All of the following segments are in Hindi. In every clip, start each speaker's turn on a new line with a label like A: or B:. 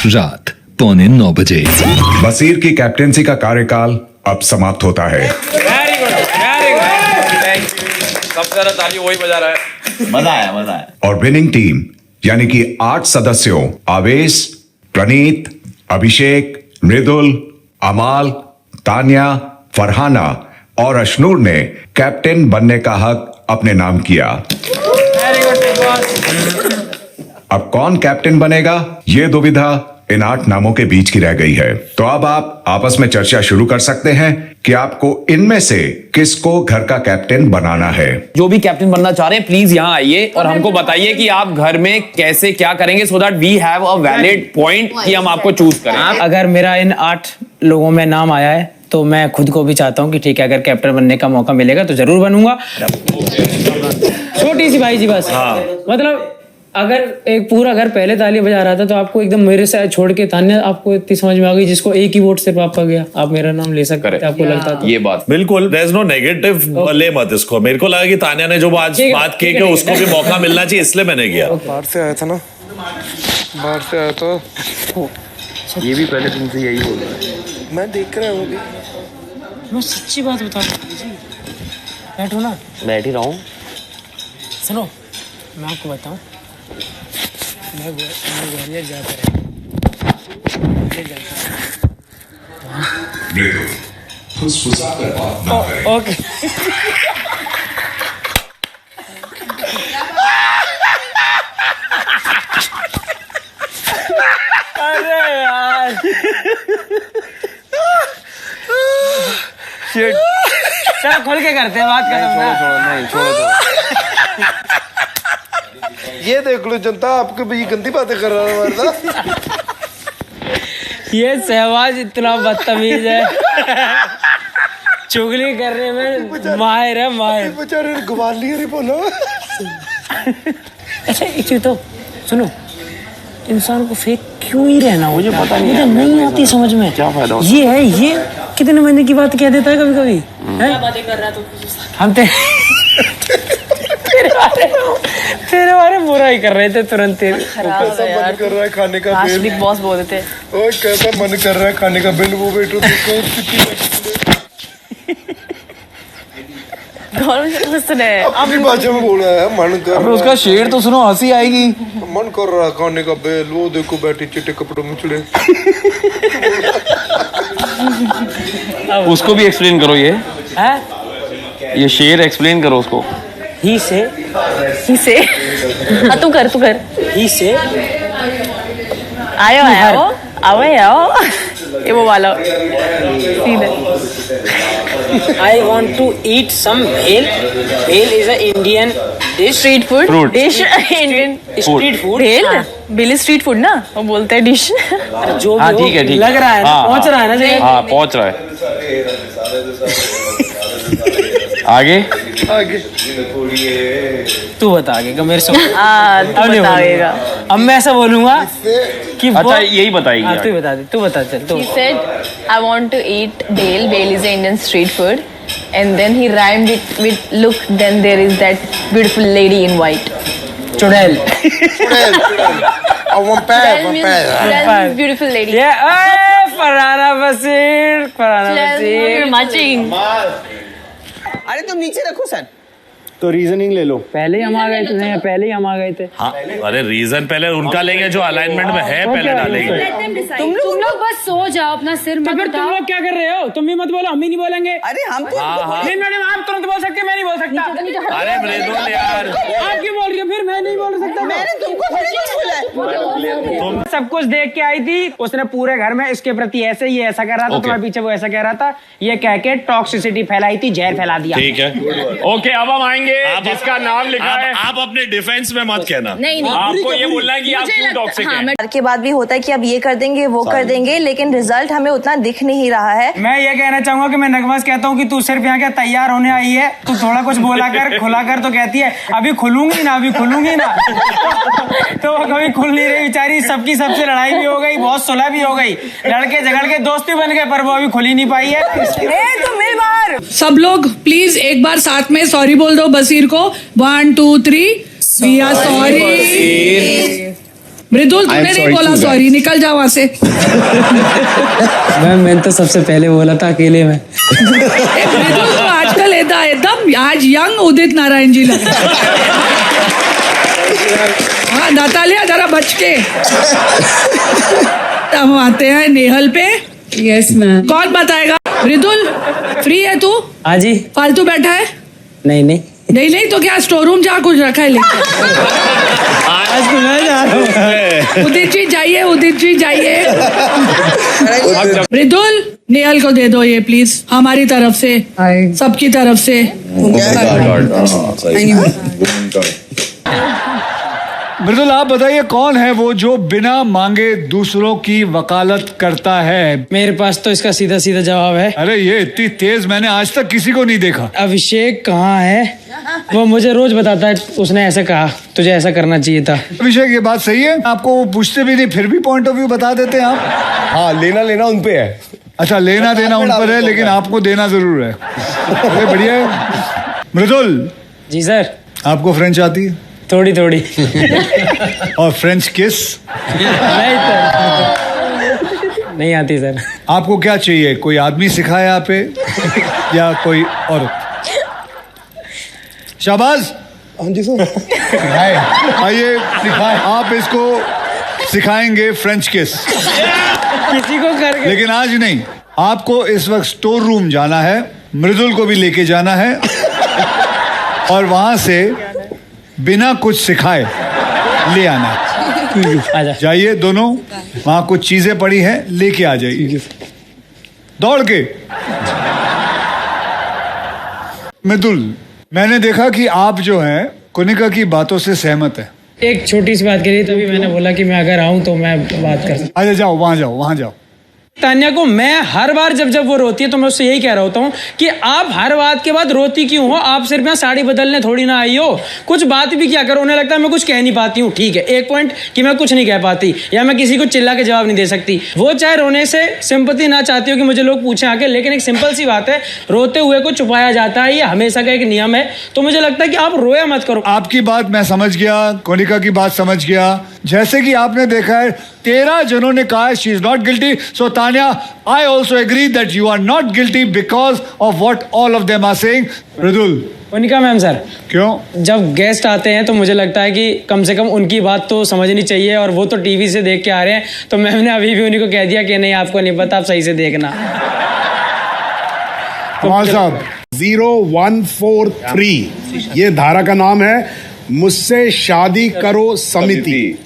A: रात 8:45
B: बसीर की कैप्टेंसी का कार्यकाल अब समाप्त होता है।
C: Very good thank you. सबसे ज्यादा ताली वही बजा रहा है।
D: मजा आया।
B: और विनिंग टीम यानी कि 8 सदस्यों आवेश, प्रणीत, अभिषेक, मृदुल, अमाल, तान्या, फरहाना और अशनूर ने कैप्टन बनने का हक अपने नाम किया।
C: Very good boss.
B: अब कौन कैप्टन बनेगा, ये दुविधा इन 8 नामों के बीच की रह गई है। तो अब आप आपस में चर्चा शुरू कर सकते हैं कि आपको इनमें से किसको घर का कैप्टन बनाना है।
E: जो भी कैप्टन बनना चाह रहे हैं प्लीज यहाँ आइए और हमको बताइए कि आप घर में कैसे क्या करेंगे, so that we have a valid point कि हम आपको चूज करें।
F: अगर मेरा इन 8 लोगों में नाम आया है तो मैं खुद को भी चाहता हूँ कि ठीक है, अगर कैप्टन बनने का मौका मिलेगा तो जरूर बनूंगा। छोटी सी भाई जी बस, मतलब अगर एक पूरा घर पहले ताली बजा रहा था तो आपको एकदम मेरे से छोड़ के तान्या आपको इतनी समझ में आ गई, जिसको एक ही वोट सिर्फ आपका गया, आप मेरा नाम ले सकते हैं, आपको लगता था
E: ये बात
G: बिल्कुल देयर इज नो नेगेटिव, ले मत इसको। मेरे को लगा कि तान्या ने जो आज बात की कि उसको भी मौका मिलना चाहिए, इसलिए मैंने किया।
H: बाहर से आया था ना, बाहर से आया तो
C: ये भी पहले तुमसे यही बोल रहा है।
H: मैं देख रहा हूँ अभी।
F: मैं सच्ची बात बता रहा हूँ जी, बैठो ना।
D: बैठ ही रहा हूँ।
F: सुनो मैं आपको बताऊँ, मैं ग्वालियर जाता रहा, ओके अरे यार चलो खोल के करते हैं बात, करना
H: ये देख लो जनता, आपके भी गंदी बातें कर रहा है हमारे।
F: ये सहवाज इतना बदतमीज है, चुगली करने में माहिर है, माहिर।
H: बेचारे ग्वालियर ही बोला।
F: अच्छा एक चीज तो सुनो, इंसान को फेक क्यों ही रहना, मुझे पता नहीं आती समझ में। क्या फायदा ये है, ये कितने महीने की बात कह देता है कभी कभी। क्या बातें कर रहा तू? हम तेरे बारे बुरा ही कर रहे थे तुरंत।
H: कैसा मन कर रहा है खाने का बिल?
I: बिग बॉस बोलते थे।
H: ओए कैसा मन कर रहा है खाने का बिल, वो बेटो अपनी भाषा में बोल रहा है। मन कर रहा
E: उसका शेर तो सुनो, हंसी आएगी।
H: मन कर रहा है खाने का बिल, वो देखो बैठी चिट्टे कपड़ों में चढ़े।
E: उसको भी एक्सप्लेन करो, ये शेर एक्सप्लेन करो उसको।
F: ही से
I: तू कर
F: ही से
I: आओ ये वो वाला सीधे।
F: I want to eat some bhel. Bhel is an Indian dish.
I: Street food
E: Fruit.
I: Dish Indian
F: Street food.
I: भेल
F: हाँ।
I: भेल स्ट्रीट फूड ना, वो बोलते हैं डिश।
F: जो भी
E: हाँ
F: हो,
E: ठीक है,
F: लग रहा है ना, पहुंच रहा है ना जगह।
E: हाँ पहुंच रहा है। आगे
F: तू बता आगे का मेरे से।
I: तू
F: अब नहीं
I: बताएगा।
F: बोलूंगा। अब मैं ऐसा बोलूंगा कि
E: अच्छा यही बताएगी।
F: हाँ तू बता दे, तू बता चल तू।
I: He said, I want to eat bhel. Bhel is an Indian street food. And then he rhymed it with, look, then there is that beautiful lady in white.
F: चुड़ैल।
I: Chudel means beautiful lady.
F: ये फरहाना बसीर,
I: You're matching.
D: अरे तुम नीचे रखो सर।
H: तो रीजनिंग ले लो।
F: पहले ही हम आ गए थे।
G: हाँ अरे रीजन पहले उनका लेंगे जो अलाइनमेंट में है, पहले डालेंगे।
J: तुम लोग बस सो जाओ, अपना सिर मत
F: फिर तुम
J: उठाओ।
F: लोग क्या कर रहे हो? तुम भी मत बोलो, हम भी नहीं बोलेंगे।
D: अरे हम तो
F: नहीं मैडम, आप तुरंत बोल सकते, मैं नहीं बोल सकता।
G: अरे मृदुल यार,
F: आप क्यों बोल रही हो? फिर मैं नहीं बोल सकता।
D: मैंने तुमको थोड़ी कुछ बोला।
F: तुम सब कुछ देख के आई थी, उसने पूरे घर में इसके प्रति ऐसे ही ऐसा कर रहा था, तुम्हारे पीछे वो ऐसा कह रहा था, ये कह के टॉक्सिसिटी फैलाई थी, जहर फैला दिया।
G: ठीक है
C: ओके अब हम आएंगे जिसका नाम लिखा है।
G: आप अपने डिफेंस में मत कहना।
I: नहीं
C: आपको ये बोलना है कि आप क्यों टॉक्सिक हैं।
I: के बाद भी होता है कि अब ये कर देंगे वो कर देंगे, लेकिन रिजल्ट हमें उतना दिख नहीं रहा है।
F: मैं ये कहना चाहूंगा कि मैं नगमा से कहता हूँ कि तू सिर्फ यहाँ क्या तैयार होने आई है, तू थोड़ा कुछ बोला कर, खुला कर, तो कहती है अभी खुलूंगी ना तो वो कभी खुल नहीं रही बेचारी। सबकी सबसे लड़ाई भी हो गई, बहुत सुलह भी हो गई, लड़के झगड़ के दोस्ती बन गए, पर वो अभी खुल ही नहीं पाई है।
J: सब लोग प्लीज एक बार साथ में सॉरी बोल दो बसीर को। 1 2 3 वी आर सॉरी। मृदुल तूने नहीं बोला सॉरी, निकल जाओ वहां से।
F: मैंने तो सबसे पहले बोला था अकेले में।
J: मृदुल तो आजकल एकदम आज यंग उदित नारायण जी लग रहे हैं। हाँ नातालिया जरा बच के। हम आते हैं नेहल पे।
F: Yes ma'am.
J: कौन बताएगा? मृदुल फ्री है तू?
F: हाँ जी।
J: फालतू बैठा है?
F: नहीं नहीं
J: नहीं तो क्या स्टोर रूम जहाँ कुछ रखा है लेके।
F: आज तो मैं जा रहा हूँ।
J: उदित जी जाइए, उदित जी जाइए। मृदुल नेहल को दे दो ये प्लीज, हमारी तरफ से, सबकी तरफ से।
H: मृदुल आप बताइए कौन है वो जो बिना मांगे दूसरों की वकालत करता है?
F: मेरे पास तो इसका सीधा सीधा जवाब है।
H: अरे ये इतनी तेज मैंने आज तक किसी को नहीं देखा।
F: अभिषेक कहाँ है? वो मुझे रोज बताता है उसने ऐसा कहा, तुझे ऐसा करना चाहिए था।
H: अभिषेक ये बात सही है? आपको वो पूछते भी नहीं फिर भी पॉइंट ऑफ व्यू बता देते हैं आप?
K: हाँ लेना उन पे है।
H: अच्छा लेना देना उन पर है, लेकिन आपको देना जरूर है। अरे बढ़िया है। मृदुल
F: जी सर।
H: आपको फ्रेंच आती है?
F: थोड़ी थोड़ी।
H: और फ्रेंच किस?
F: नहीं सर, नहीं आती सर।
H: आपको क्या चाहिए? कोई आदमी सिखाए यहाँ पे या कोई औरत? शाबाश।
K: हाँ जी सर।
H: सिखाए, आइए सिखाए। आप इसको सिखाएंगे फ्रेंच किस,
F: किसी को करके।
H: लेकिन आज नहीं। आपको इस वक्त स्टोर रूम जाना है, मृदुल को भी लेके जाना है और वहां से बिना कुछ सिखाए ले आना। जाइए दोनों, वहां कुछ चीजें पड़ी हैं, लेके आ जाइए दौड़ के। मृदुल मैंने देखा कि आप जो हैं कनिका की बातों से सहमत है।
F: एक छोटी सी बात करी, तभी मैंने बोला कि मैं अगर आऊं तो मैं बात कर सकता।
H: अच्छा जाओ वहां जाओ।
F: तान्या को मैं हर बार जब वो रोती है तो मैं उससे यही कह रहा होता हूँ कि आप हर बात के बाद रोती क्यों हो? आप सिर्फ यहाँ साड़ी बदलने थोड़ी ना आई हो, कुछ बात भी क्या करो। उन्हें लगता है मैं कुछ कह नहीं पाती हूँ, ठीक है, एक पॉइंट कि मैं कुछ नहीं कह पाती या मैं किसी को चिल्ला के जवाब नहीं दे सकती। वो चाहे रोने से सिंपैथी ना चाहती हो कि मुझे लोग पूछे आके, लेकिन एक सिंपल सी बात है, रोते हुए को छुपाया जाता है, ये हमेशा का एक नियम है। तो मुझे लगता है कि आप रोया मत करो।
H: आपकी बात मैं समझ गया, कनिका की बात समझ गया। जैसे कि आपने देखा है 13 जनों ने कहा she is not guilty, so Tanya I also agree that you are not guilty because of what all of them are saying. Mridul.
F: Kanika ma'am sir,
H: क्यों?
F: जब गेस्ट आते हैं तो मुझे लगता है कि कम से कम उनकी बात तो समझनी चाहिए, और वो तो टीवी से देख के आ रहे हैं, तो मैम ने अभी भी उन्हीं को कह दिया कि नहीं आपको नहीं पता, आप सही से देखना।
H: कमाल साहब।
K: 0143 ये धारा का नाम है, मुझसे शादी करो समिति।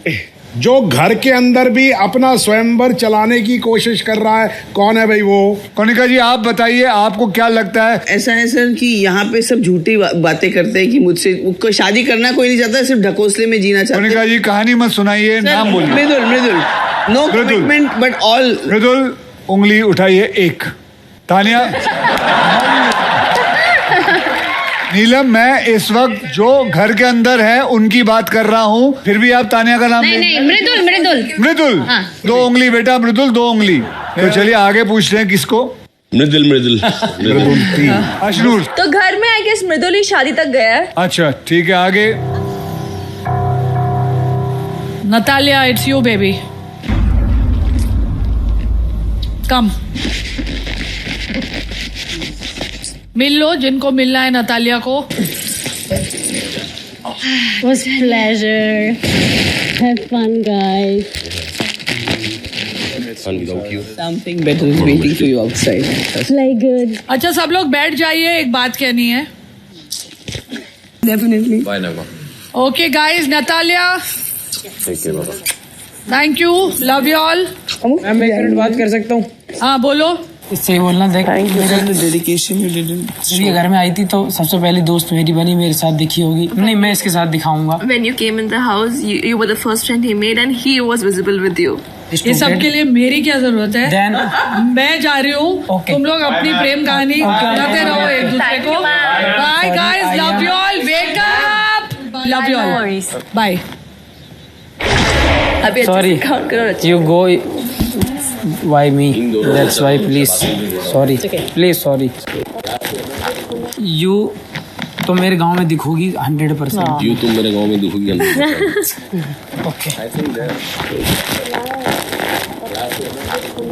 K: जो घर के अंदर भी अपना स्वयंवर चलाने की कोशिश कर रहा है, कौन है भाई वो?
H: कनिका जी आप बताइए, आपको क्या लगता है?
D: ऐसा है सर कि यहाँ पे सब झूठी बातें करते हैं कि मुझसे कोई शादी करना कोई नहीं चाहता, सिर्फ ढकोसले में जीना चाहता है।
H: कनिका जी कहानी मत सुनाइए, नाम बोलिए।
D: मृदुल नो कमिटमेंट बट ऑल।
H: मृदुल उंगली उठाइए एक। तान्या। नीलम मैं इस वक्त जो घर के अंदर है उनकी बात कर रहा हूँ, फिर भी आप तान्या का नाम
I: नहीं
H: मृदुल।
I: हाँ।
H: 2 उंगली बेटा, मृदुल 2 उंगली। तो चलिए आगे पूछते हैं किसको?
K: मृदुल।
H: अशनूर।
I: तो घर में आई गेस मृदुल ही शादी तक गया है।
H: अच्छा ठीक है, आगे।
J: नतालिया इट्स यू बेबी, कम मिल लो जिनको मिलना है नतालिया को।
I: Was a pleasure. Have fun, guys.
D: Something better is waiting for you outside.
I: Like good.
J: अच्छा सब लोग बैठ जाइए, एक बात कहनी है।
D: Definitely.
C: Bye, Nagma.
J: Okay guys, Natalia thank you, love you all.
F: Ma'am एक मिनट बात कर सकता हूँ?
J: हाँ बोलो।
F: इससे बोलना, देख
D: Dedication you didn't.
F: ये घर में आई थी तो सबसे पहली दोस्त मेरी बनी, मेरे साथ दिखी होगी। नहीं मैं इसके साथ दिखाऊंगा।
I: When you came in the house, you were the first friend he made, and he was visible with you.
J: ये सब के लिए मेरी क्या जरूरत है?
F: Then
J: मैं जा रही हूँ, तुम लोग अपनी प्रेम कहानी बताते रहो एक दूसरे को। Bye guys, love you all, wake up, love you all, bye.
F: sorry, you go. Why me? That's why, please. Sorry, please, sorry. You तो मेरे गांव में दिखोगी 100%।
C: तुम मेरे गांव में दिखोगी
F: ओके